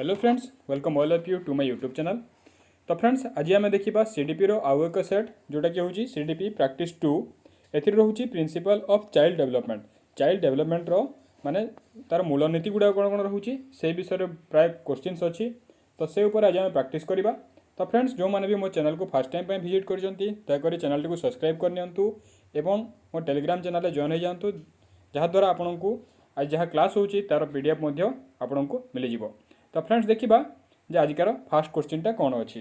Hello friends, welcome all of you to my YouTube channel. तो friends आज आम देखा सीडीपी आउ एक सेट जोटा कि हूँ सीडीपी प्रैक्टिस 2 एथि रोचे प्रिंसिपल ऑफ चाइल्ड डेवलपमेंट माने तार मूलनीति गुड़ा कौन कौन रोचे से विषय प्राय क्वेश्चंस अच्छी। तो से उपर आज आम प्रैक्टिस करवा। तो फ्रेंड्स जो मैंने भी मो चैनल को फर्स्ट टाइम विजिट कर चैनल टी सब्सक्राइब करनी एवं मो टेलीग्राम चैनल जॉइन हो जातु जहाँद्वारा आपन को आज जहाँ क्लास होची तार पीडीएफ आपन को मिल जाव। तो फ्रेंड्स देखा जे आजिकार फास्ट क्वेश्चन कौन अच्छी।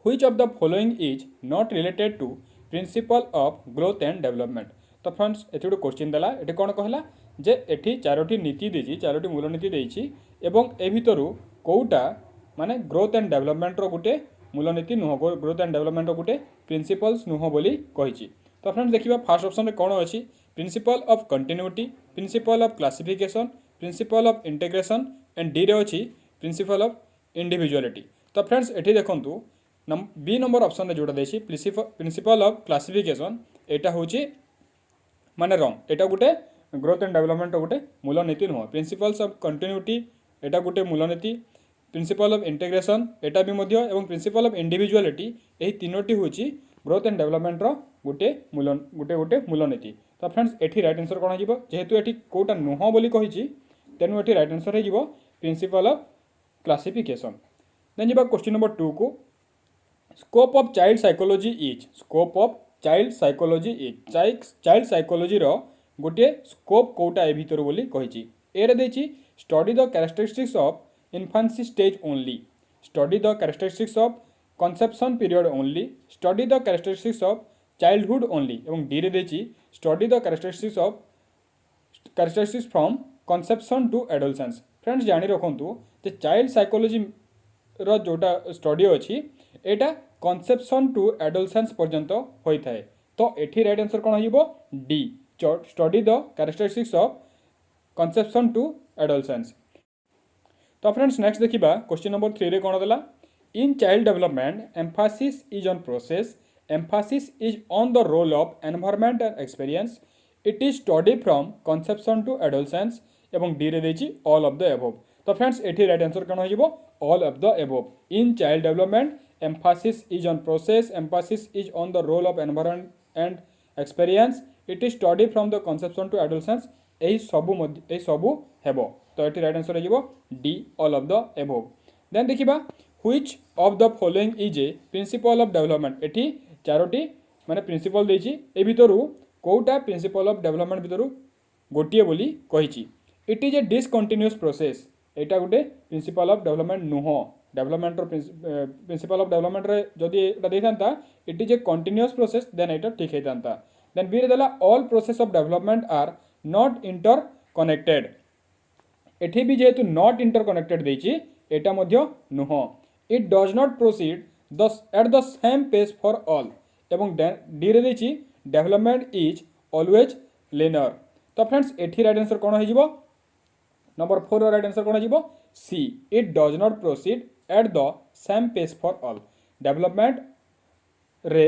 Which of the following is not related to principle of growth and development. तो फ्रेंड्स ये गोटे क्वेश्चन देला ये कौन कहला जे एठी चारोटी नीति देछि चारोटी मूलनीति देछि एवं ए भितरु कोउटा माने ग्रोथ एंड डेवलपमेंट रो गोटे मूलनीति नुह ग्रोथ एंड डेवलपमेंट रो गोटे प्रिंसिपल्स नुह बोली कहिछि। तो फ्रेंड्स देखिबा फास्ट ऑप्शन रे कौन अच्छी principal of continuity, principal of classification, principle of integration and D रे अच्छी प्रिंसिपल ऑफ इंडिविजुअलिटी। तो फ्रेंड्स एठी देखंतु बी नंबर ऑप्शन रे जोटा देछि प्रिंसिपल ऑफ क्लासिफिकेशन एटा होछि माने रॉन्ग। एटा गोटे ग्रोथ एंड डेवलपमेंट गोटे मूलनीति नुह। प्रिंसिपल्स ऑफ कंटिन्यूटी एटा गोटे मूलनीति, प्रिंसिपल ऑफ इंटीग्रेशन एटा भी मध्य एवं प्रिंसिपल ऑफ इंडिविजुअलिटी एही तीनोटी होछि ग्रोथ एंड डेवलपमेंट रो गोटे मूलनीति। तो फ्रेंड्स एठी राइट आंसर कोन हिबो जेहेतु एठी कोटा नुह बोली कहिछि तेनु एठी राइट आंसर हिबो प्रिंसिपल ऑफ क्लासिफिकेशन। देन जिबा क्वेश्चन नंबर 2 को scope of child psychology is. Scope of child psychology is child psychology रो गोटे स्कोप कोटा ए भितर बोली कहिछि। ए रे देछि study the characteristics of infancy stage only, study the characteristics of conception period only, study the characteristics of childhood only एवं D रे देछि study the characteristics from conception to adolescence. Friends जानी रखु जे चाइल्ड साइकोलॉजी रो जोटा study अच्छी एटा conception to adolescence पर्यंत होता है। तो एठी राइट आंसर कौन हो D study the characteristics of conception to adolescence. तो फ्रेंड्स नेक्स्ट देखिबा क्वेश्चन नंबर 3 रे कौन देला in child development emphasis is on process, emphasis is on the role of environment and experience, it is study from conception to adolescence एवं D रे देछि all of the above. तो friends एठी right answer कौन हो all of the above. In child development emphasis is on process, emphasis is on the role of environment and experience, it is study from the conception to adolescence एही सबु हेबो। तो एठी right answer हो D all of the above. Then देखिबा which of the following is a principle of development. एठी चारोटी माने प्रिंसिपल देछि ए भितरु कोउटा प्रिंसिपल ऑफ डेवलपमेंट भितरु गोटिए बोली कहिछि। It is a discontinuous process एटा गोटे प्रिंसिपल ऑफ डेवलपमेंट नुह। डेवलपमेंट प्रिंसिपल ऑफ डेवलपमेंट रे जदि एटा देथांता it is a continuous process then एटा ठीक हेतांता। देन बी रे देला all process of development are not interconnected. एठी भी जेहेतु नॉट इंटर कनेक्टेड देछि एटा मध्य नुह। It does not proceed at the same pace for all एवं डी रे देछि डेवलपमेंट इज ऑलवेज लिनियर। तो फ्रेंड्स एठी राइट आंसर कौन हो नंबर 4 राइट आंसर कौन हो C it does not proceed at the same pace for all. Development रे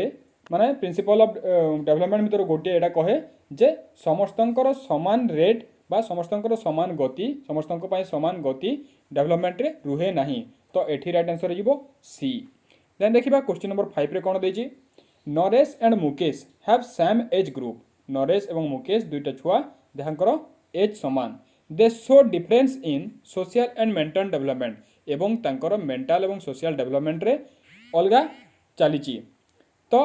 माने प्रिंसिपल ऑफ डेवलपमेंट भीतर गोटे एटा कहे जे समस्तंकर समान रेट बा समस्तंकर समान गति समस्तंक पय समान गति डेवलपमेंट रे रुहे नाही। तो एठी राइट आंसर हो सी। देन देखिबा क्वेश्चन नंबर 5 रे कौन देछि Naresh and Mukesh have same age group. Naresh एवं मुकेश दुईटा छुआ जहाँकर एज समान। They show difference in social and mental development एवं तांकर मेंटल एवं सोशल डेवलपमेंट रे अलगा चलीची। तो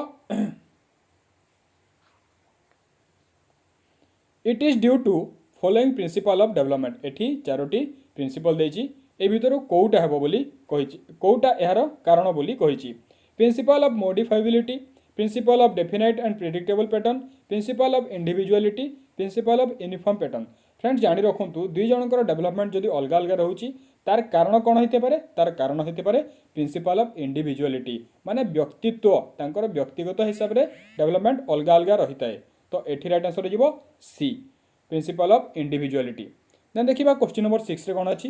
it is due to following principle of development. एठी चारोटी प्रिंसिपल देछि ए भितर कोउटा हेबो बोली कहिछि कोउटा एहार कारण बोली कहिछि। Principle of modifiability, principle of definite and predictable pattern, principle of individuality, principle of uniform pattern. Friends जानी रखु दुई जनकर डेवलपमेंट जदि अलग अलग रोचे तार कारण कौन होते पारे तार कारण होते पारे प्रिंसिपल ऑफ इंडिविजुअलिटी माने व्यक्तित्व तांकर व्यक्तिगत हिसाब से डेवलपमेंट अलग अलग रही है। तो एठी राइट आंसर हो C principle of individuality. Then देखिबा क्वेश्चन नंबर 6 रे कौन अछि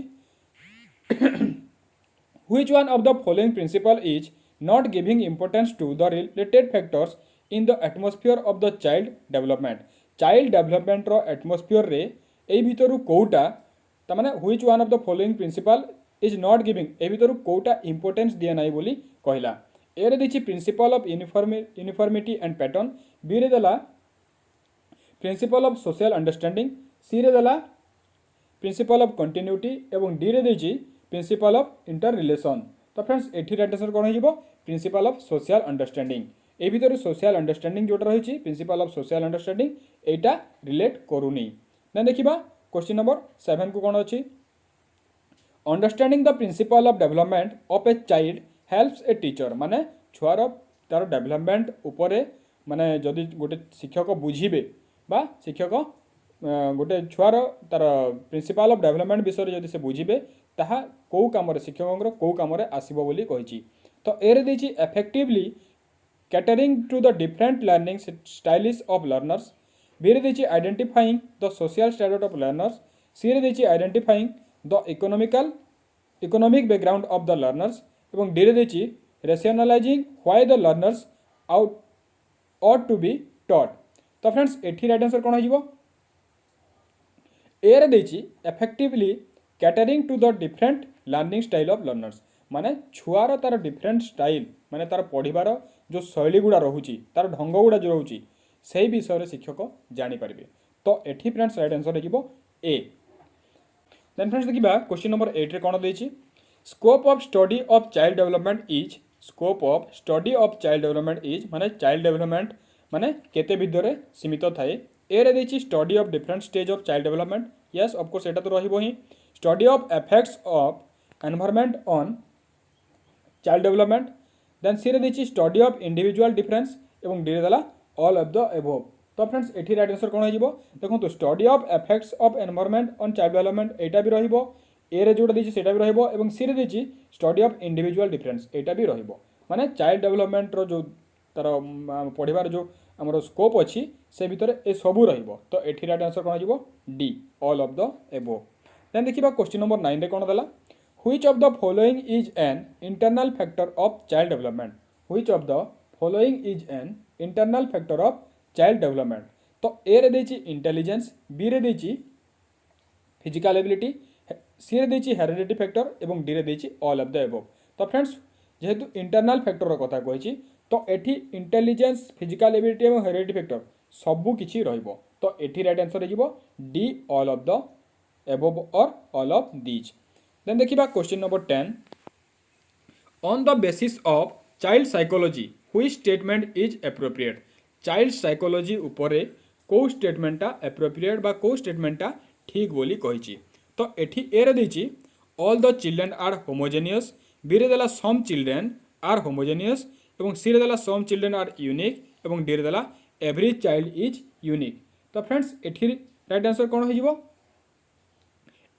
which one of the following principle is not giving importance to the related factors in the atmosphere of the child development. Child development रो atmosphere रे ए भितरु कोउटा तमाने which one of the following principle is not giving ए भितर कोटा importance दिए ना बोली कहला ए रे देछि principle of uniformity and pattern B रे देला principle of social understanding C रे देला प्रिंसिपल ऑफ कंटिन्यूटी एवं डी रे देछि प्रिंसिपल ऑफ इंटर रिलेशन तो फ्रेंड्स एठी राइट आंसर कोन हिजबो प्रिंसिपल ऑफ सोशल अंडरस्टैंडिंग ए भितर सोशल अंडरस्टैंडिंग जोटा रही प्रिंसिपल ऑफ सोशल अंडरस्टैंडिंग एटा रिलेट करूनी ना देखिबा क्वेश्चन नंबर 7 को कोन अछि understanding the principle of development of a child helps a teacher माने छुआर तार डेवलपमेंट उपरे माने जदि गोटे शिक्षक बुझीबे बा शिक्षक गोटे छुआर तार प्रिंसिपल ऑफ डेवलपमेंट विषय जदि से बुझीबे ताहा को काम शिक्षक को काम आसब बोली कही तो ए देछि effectively catering to the different learning styles of learners B रे देछि identifying the social standard of learners C रे देछि identifying the economic background of the learners एवं डी रे देछि rationalising why the learners ought to be taught टॉट तो friends एठी राइट आंसर कोन हिजबो ए रे देछि effectively catering to the different learning style of learners माने छुआर तार डिफरेंट स्टाइल माने तार पढ़िबार जो शैली गुड़ा रोचे तार ढंग गुड़ा जो रोचे से विषय शिक्षक जानीपारे तो एठी फ्रेंड्स राइट आंसर हो ए देन फ्रेंड्स देखिबा क्वेश्चन नंबर 8 रे कोन देछि scope of study of child development is scope of study of child development is माने चाइल्ड डेवलपमेंट माने केते भितर सीमित थाए ए रे देछि study of different stage of child development yes of course एटा तो रहिबो ही study of effects of environment on child development then C रे देछि स्टडी ऑफ इंडिविजुअल डिफरेंस एवं डी रे देला ऑल ऑफ द एबव तो फ्रेंड्स एठी राइट आंसर कोन हिजबो देखो study of effects of environment on child development एटा भी रहिबो ए रे जोटा देछि सेटा भी रहिबो एवं सी रे देछि स्टडी ऑफ इंडिविजुअल डिफरेंस एटा भी रहिबो माने चाइल्ड डेवलपमेंट रो जो तार पढ़िबार जो हमरो स्कोप अछि से भितर ए सबु रहिबो तो एठी राइट आंसर कोन हिजबो D all of the above then देखिबा क्वेश्चन नंबर 9 रे कोन देला which of the following is an internal factor of child development which of the following is an internal factor of child development तो A रे देछि intelligence B रे देछि physical ability सी रे देछि हेरिडिटी फैक्टर एवं डी रे देछि ऑल ऑफ द एबव तो फ्रेंड्स जेहेतु इंटरनल फैक्टर रो कथा कहिछि तो एठी इंटेलिजेंस फिजिकल एबिलिटी एवं हेरिडिटी फैक्टर सबु किछि रहइबो तो एठी राइट आंसर हिजबो D all of the above or all of these then देखिबा question number 10 on the basis of child psychology which statement is appropriate child psychology उपरे को स्टेटमेंटा एप्रोप्रिएट बा को स्टेटमेंटा ठीक बोली कहिछि तो एठी ए रे देछि all the children are homogeneous B रे देला सम चिल्ड्रन आर होमोजेनियस एवं सी रे देला सम चिल्ड्रन आर यूनिक एवं डी रे देला एवरी चाइल्ड इज यूनिक तो फ्रेंड्स एठी राइट आंसर कोन होइबो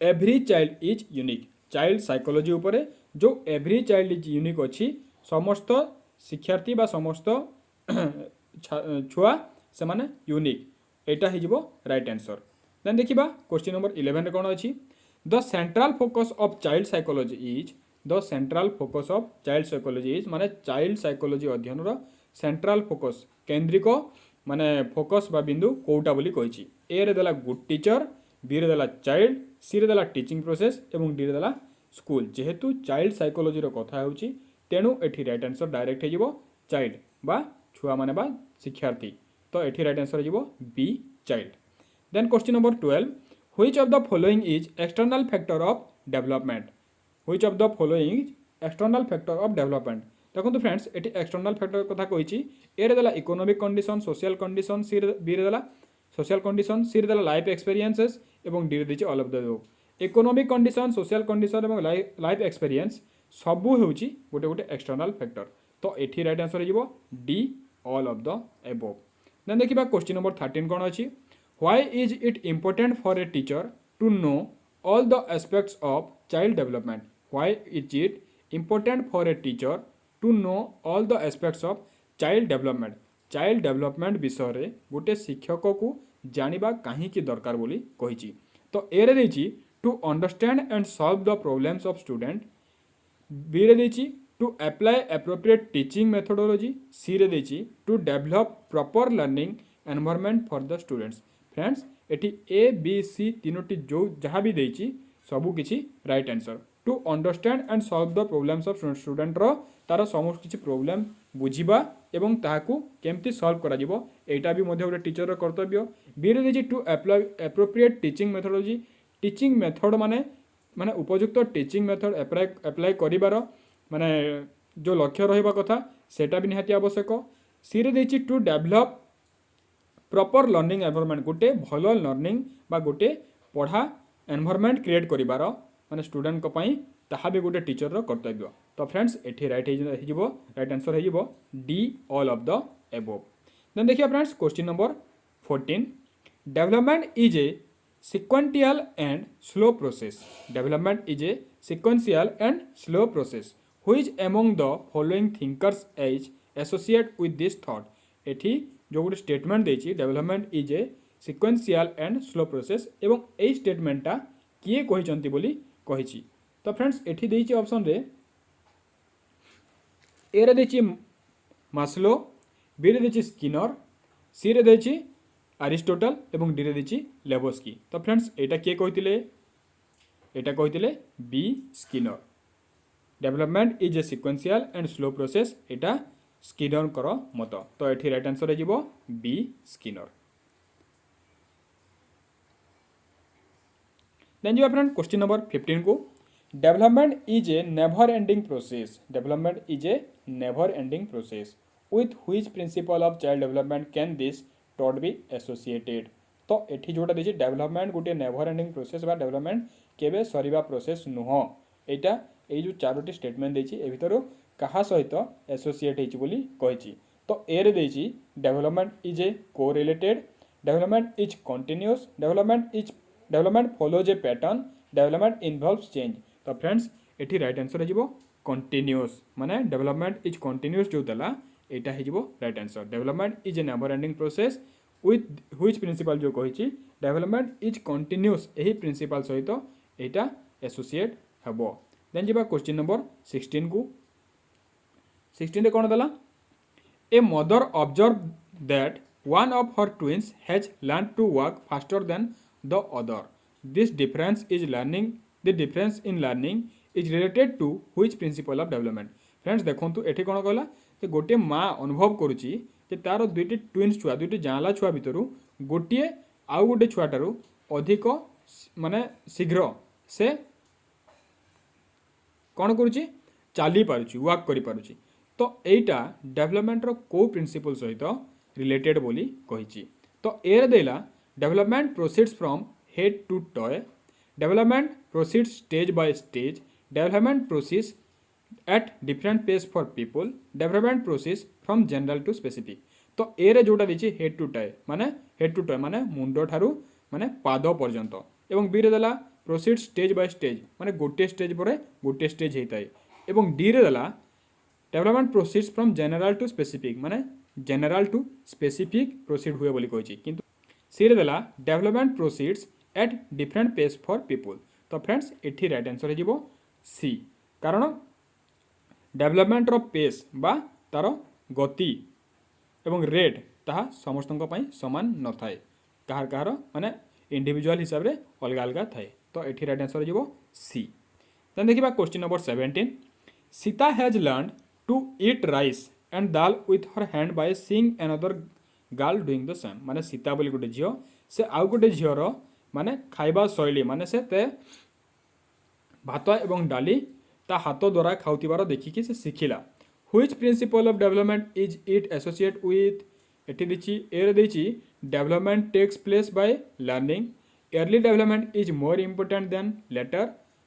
every child is unique child psychology उपरे जो एवरी चाइल्ड इज यूनिक अछि समस्त शिक्षार्थी बा समस्त छुआ से माने यूनिक एटा हिजबो राइट आंसर देन देखिबा क्वेश्चन नंबर 11 रे कोन अछि the central focus of child psychology is the central focus of child psychology is माने चाइल्ड साइकोलॉजी अध्ययन रो सेंट्रल फोकस केंद्रिक माने फोकस बा बिंदु कोउटा बोली कहिछि ए रे देला गुड टीचर बी रे देला चाइल्ड सी रे देला टीचिंग प्रोसेस एवं डी रे देला स्कूल जेहेतु चाइल्ड साइकोलॉजी रो कथा होउछि तेनु एठी राइट आंसर डायरेक्ट हिजबो चाइल्ड बा छुआ माने बा शिक्षार्थी तो एठी राइट आंसर हिजबो B child then question number 12 which of the following is external factor of development which of the following is external factor of development देखो फ्रेंड्स एठी एक्सटर्नल फैक्टर कथा कहिछि ए रे देला economic condition social condition C रे B रे देला social condition C रे देला लाइफ एक्सपीरियंसेस एवं डी रे देछि all of the economic condition social condition एवं लाइफ एक्सपीरियंस सबू होउछि गोटे गोटे एक्सटर्नल फैक्टर तो एठी राइट आंसर हिजबो D all of the above then देखिबा क्वेश्चन नंबर 13 कोन अछि why is it important for a teacher to know all the aspects of child development why is it important for a teacher to know all the aspects of child development विषय रे गोटे शिक्षक को जानिबा काहे की दरकार बोली कहिछि तो ए रे देछि to understand and solve the problems of student B रे देछि to apply appropriate teaching methodology C रे देछि to develop proper learning environment for the students friends एटी ए बी सी तीनोटी जो जहाँ भी देछि सबू किछि right answer to understand and solve the problems of student रो तार समस्त किसी प्रॉब्लम बुझिबा एवं ताहाकू केमती सॉल्व करा जिवो एटा भी मध्ये गोटे टीचर रो कर्तव्य। बी रे देछि to apply appropriate teaching methodology teaching method माने माने उपयुक्त टीचिंग मेथड अप्लाई करिवार माने जो लक्ष्य रहिबा कथा सेटा भी निहाती आवश्यक। सी रे देछि to develop proper learning environment गोटे भल लर्निंग बा गोटे पढ़ा एनवायरनमेंट क्रिएट करिवार माने स्टूडेंट को पई ताहा भी गोटे टीचर रो कर्तव्य। तो फ्रेंड्स एठी राइट आंसर हो D all of the above. Then देखिए friends question number 14 development is a sequential and slow process. Development is a sequential and slow process. Which among the following thinkers is associated with this thought? एठी जो गोटे statement देछि development is a sequential and slow process एवं एई स्टेटमेंटटा किए कहिसंती बोली कहिछि। तो फ्रेंड्स एठी देछि ऑप्शन रे ए रे देछि मास्लो, बी रे देछि स्किनर, सी रे देछि अरिस्टोटल एवं डी रे देछि लेबोस्की। तो फ्रेंड्स एटा किए कहितिले एटा कहितिले B Skinner. Development is a sequential and slow process एटा स्किनर कर मत। तो एठी राइट आंसर हो बी स्किनर। देन जी फ्रेंड क्वेश्चन नंबर 15 को development is a never ending process. Development is a never ending process with which principle of child development can this thought be associated. तो एठी जोटा देछि development गोटे never ending process बा development केबे सरीबा process नुह एटा ए जो चारोटी स्टेटमेंट देछि ए भितरो कहा सहित एसोसिएट हेछि बोली कहिछि। तो ए रे देछि development is a correlated, development is continuous, development follows a pattern, development involves change. तो फ्रेंड्स एठी राइट आंसर हेजिबो कंटीन्यूअस माने डेवलपमेंट इज कंटीन्यूअस जो देला एटा हेजिबो right answer. Development is a never ending process with which principle जो कहिछि डेवलपमेंट इज कंटीन्यूअस एही प्रिंसिपल सहित एटा एसोसिएट हेबो। देन जिबा क्वेश्चन नंबर 16 को 16 रे कोन देला a mother observe that one of her twins has learn to walk faster than the other. This difference in learning is related to which principle of development. Friends देखंतु एठी कोन कहला जे गोटे माँ अनुभव करुची जे तार दुईटी ट्विन्स छुआ दुईटी जांला छुआ भितरु गोटे आउ गोटे छुआटारू अधिक माने शीघ्र से कौन करुची चली पारुची वर्क करि पारुची। तो एटा डेवलपमेंट रो को प्रिंसिपल सहित रिलेटेड बोली कहिची। तो ए रे देला development proceeds from head to toe, development proceeds stage by stage, development proceeds at different pace for people, development proceeds from general to specific. तो ए रे जोटा दिछि हेड टू टॉय माने मुंडो ठारू माने पाद पर्यंत एवं बी रे देला प्रोसीड स्टेज बाय स्टेज माने गोटे स्टेज पर गोटे स्टेज होता है एवं डी रे देला development proceeds from general to specific माने जनरल टू स्पेसिफिक प्रोसीड हुए बोली कहिछि। किंतु सी रे देला development proceeds at different pace for people. तो फ्रेंड्स एठी राइट आंसर हो सी कारण डेवलपमेंट रो पेस बा तार गति एवं रेट ताहा समस्तन पई समान न थाए कहार कहार माने इंडिविजुअल हिसाब रे अलग अलग थाए। तो एठी राइट आंसर हो सी। देन देखिबा question number 17 Sita has learn to eat rice and dal with her hand by seeing another girl doing the same. माने सीता बोली गोटे झियो से आउ गोटे झियोर माने खाइबा शैली माने से ते भात एवं डाली ता हाथ द्वारा खाउतिबार देखिकी से शिखिला। Which principle of development is it associate with. एठी दिछि ए रे दिछि development takes place by learning, early development is more important than later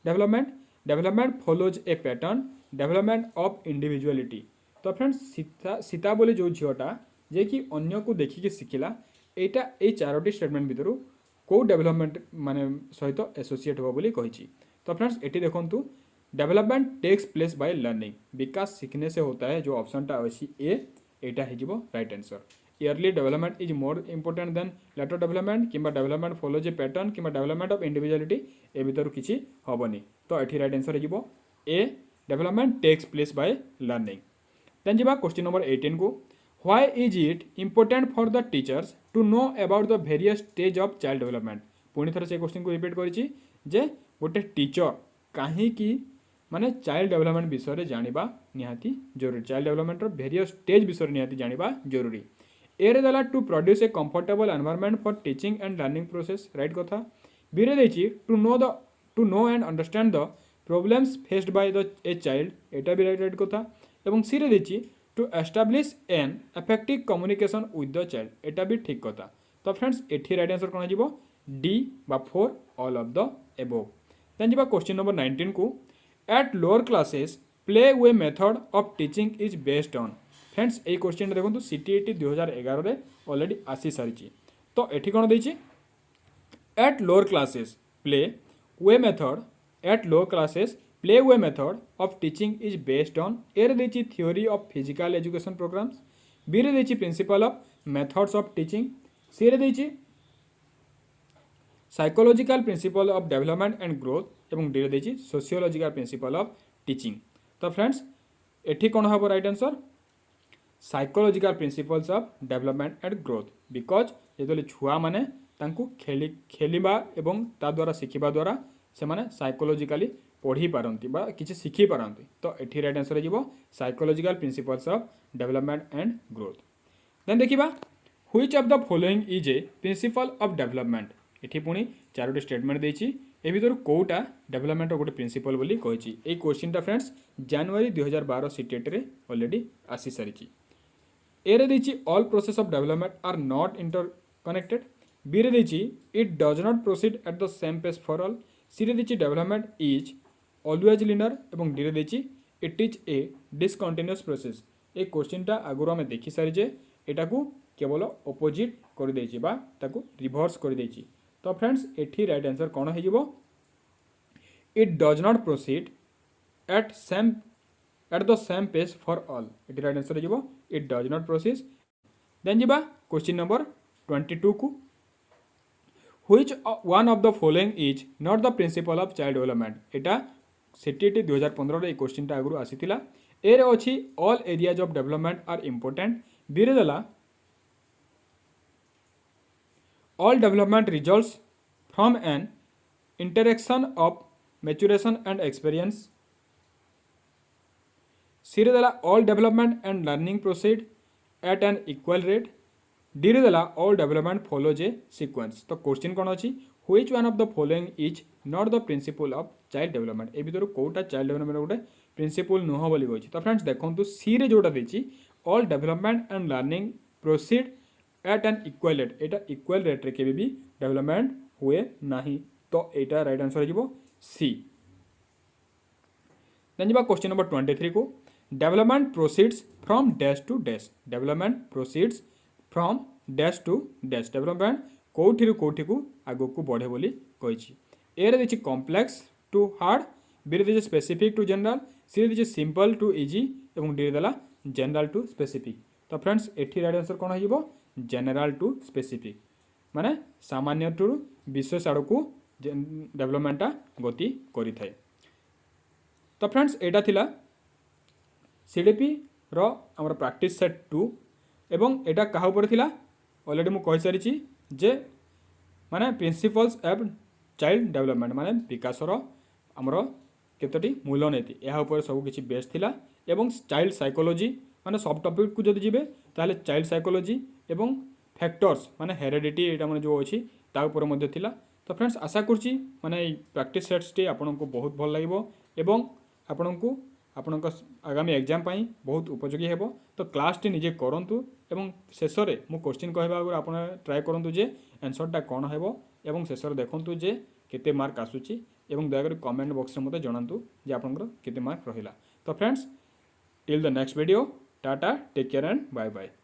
development, development follows a pattern, development of individuality। तो फ्रेंड्स सीता बोली जो झीटा जे कि अन्य को देखिकी शिखिला एटा ए चारोटी स्टेटमेंट भितर को डेवलपमेंट माने सहित एसोसिएट हो बोली कहिछि। तो फ्रेंड्स एटी देखंतु development takes place by learning विकास सीखने से होता है जो ऑप्शन टा अछि ए एटा हिजिबो right answer. Early development is more important than later development किंबा डेवलपमेंट फॉलोज ए पैटर्न किंबा डेवलपमेंट ऑफ इंडिविजुअलिटी ए भितर किछि हबनी। तो एठी राइट आंसर हिजिबो A development takes place by learning. Then जिबा क्वेश्चन नंबर 18 को why is it important for the teachers to know about the various stage of child development. पुणी थर से क्वेश्चन को रिपीट करिछि जे गोटे टीचर कहीं माने चाइल्ड डेवलपमेंट विषय जानिबा निहाती जरूरी चाइल्ड डेवलपमेंट वेरियस स्टेज विषय निहाती जानिबा जरूरी एरे देला to produce a comfortable environment for teaching and learning process right कथा बीरे देची to know and understand the problems faced by the a child एटा भी राइट कथा एवं सी रे देची to establish an effective communication with the child एटा भी ठीक कथा तो फ्रेंड्स एठी राइट आंसर कोन जिवो डी बा 4 all of the above then जिबा क्वेश्चन नंबर 19 को at lower classes play way method of teaching is based on friends ए क्वेश्चन देखो सीटीईटी 2011 रे ऑलरेडी आसी सारी तो एठी कोन देछि at lower classes play way method at lower classes play way method of teaching is based on एर देछि theory of physical education programs B रे देछि principle of methods of teaching C रे देछि psychological principle of development and growth एवं D रे देछि sociological principle of teaching तो फ्रेंड्स एठी कोन हबो right answer psychological principles of development and growth because जेतले छुआ माने तांकु खेलिबा एवं ता द्वारा शिखिबा द्वारा से माने साइकोलॉजिकली पढ़ी पारंती बा किछि शिखि पारंती तो एठी राइट आंसर जिवो psychological principles of development and growth then देखिबा which of the following is a principle of development एठी पुनी चारोटी स्टेटमेंट देछि ए भीतर कोटा डेवलपमेंट गोटे प्रिंसिपल बोली कहिछि ए क्वेश्चनटा फ्रेंड्स जनवरी 2012 सीटेट रे ऑलरेडी आसी सारिछि ए रे देछि all process of development are not interconnected B रे देछि it does not proceed at the same pace for all C रे देछि डेवलपमेंट इज ऑलवेज लिनियर एवं डी रे देछि it is a discontinuous process ए क्वेश्चनटा आगुरो हम देखि सारि जे एटाकू केवल ऑपोजिट कर देछि बा ताकू रिवर्स कर देछि तो फ्रेंड्स एठी राइट आंसर कोन हे जिवो it does not proceed at the same pace for all एठी राइट आंसर जिवो it does not proceed then जिबा क्वेश्चन नंबर 22 को which one of the following is not the principle of child development एटा CTET 2015 रे question टा आगु आसीतिला A रे अछि all areas of development are important B रे देला all development results from an interaction of maturation and experience C रे देला all development and learning proceed at an equal rate D रे देला all development follows a sequence तो question कोन अछि which one of the following is not the principle of child development ए भीतर Kota child development गोटे principal नुह बोली कहछि तो friends देखंतु सी रे जोटा देछि all development and learning proceed at an equal rate एटा इक्वल रेट रे केबे भी डेवलपमेंट हुए नाही तो एटा राइट आंसर जिवो सी देन जिबा क्वेश्चन नंबर 23 को development proceeds from dash to dash development proceeds from dash to dash development कोठी रु कोठी को आगो को बढ़े बोली कहिछि ए रे देछि कॉम्प्लेक्स टू हार्ड बी रे देछि स्पेसिफिक टू जनरल सी रे देछि सिंपल टू इजी एवं डी रे देला जनरल टू स्पेसिफिक तो फ्रेंड्स एठी राइट आंसर कोन हिबो जनरल टू स्पेसिफिक माने सामान्य टू विशेष आड़ को डेवलपमेंटा गति करि थाए तो फ्रेंड्स एटा थिला सीडीपी रो हमर प्रैक्टिस सेट 2 एवं एटा कहा ऊपर थिला ऑलरेडी मु कहि सारिछि जे माने प्रिंसिपल्स ऑफ चाइल्ड डेवलपमेंट माने विकास रो हमर केतोटी मूलनीति एहा ऊपर सब किछि बेस थिला एवं चाइल्ड साइकोलॉजी माने सब टॉपिक को जदि जिबे ताले चाइल्ड साइकोलॉजी एवं फैक्टर्स माने हेरेडिटी एटा माने जो अछि ता ऊपर मध्ये थिला तो फ्रेंड्स आशा करछि माने प्रैक्टिस सेट्स टी आपन को बहुत भल लागबो एवं आपन को आपन आगामी एग्जाम पाई बहुत उपयोगी हेबो तो क्लास टी निजे करंतु एवं शेष रे मु क्वेश्चन कहबा आगर आपन ट्राई करंतु जे आंसर टा कोन हेबो एवं शेष रे देखंतु जे केते मार्क आसुची एवं दया कर कमेंट बॉक्स रे मते जणांतु जे आपन केते मार्क रहिला तो friends till the next video tata take care and bye bye.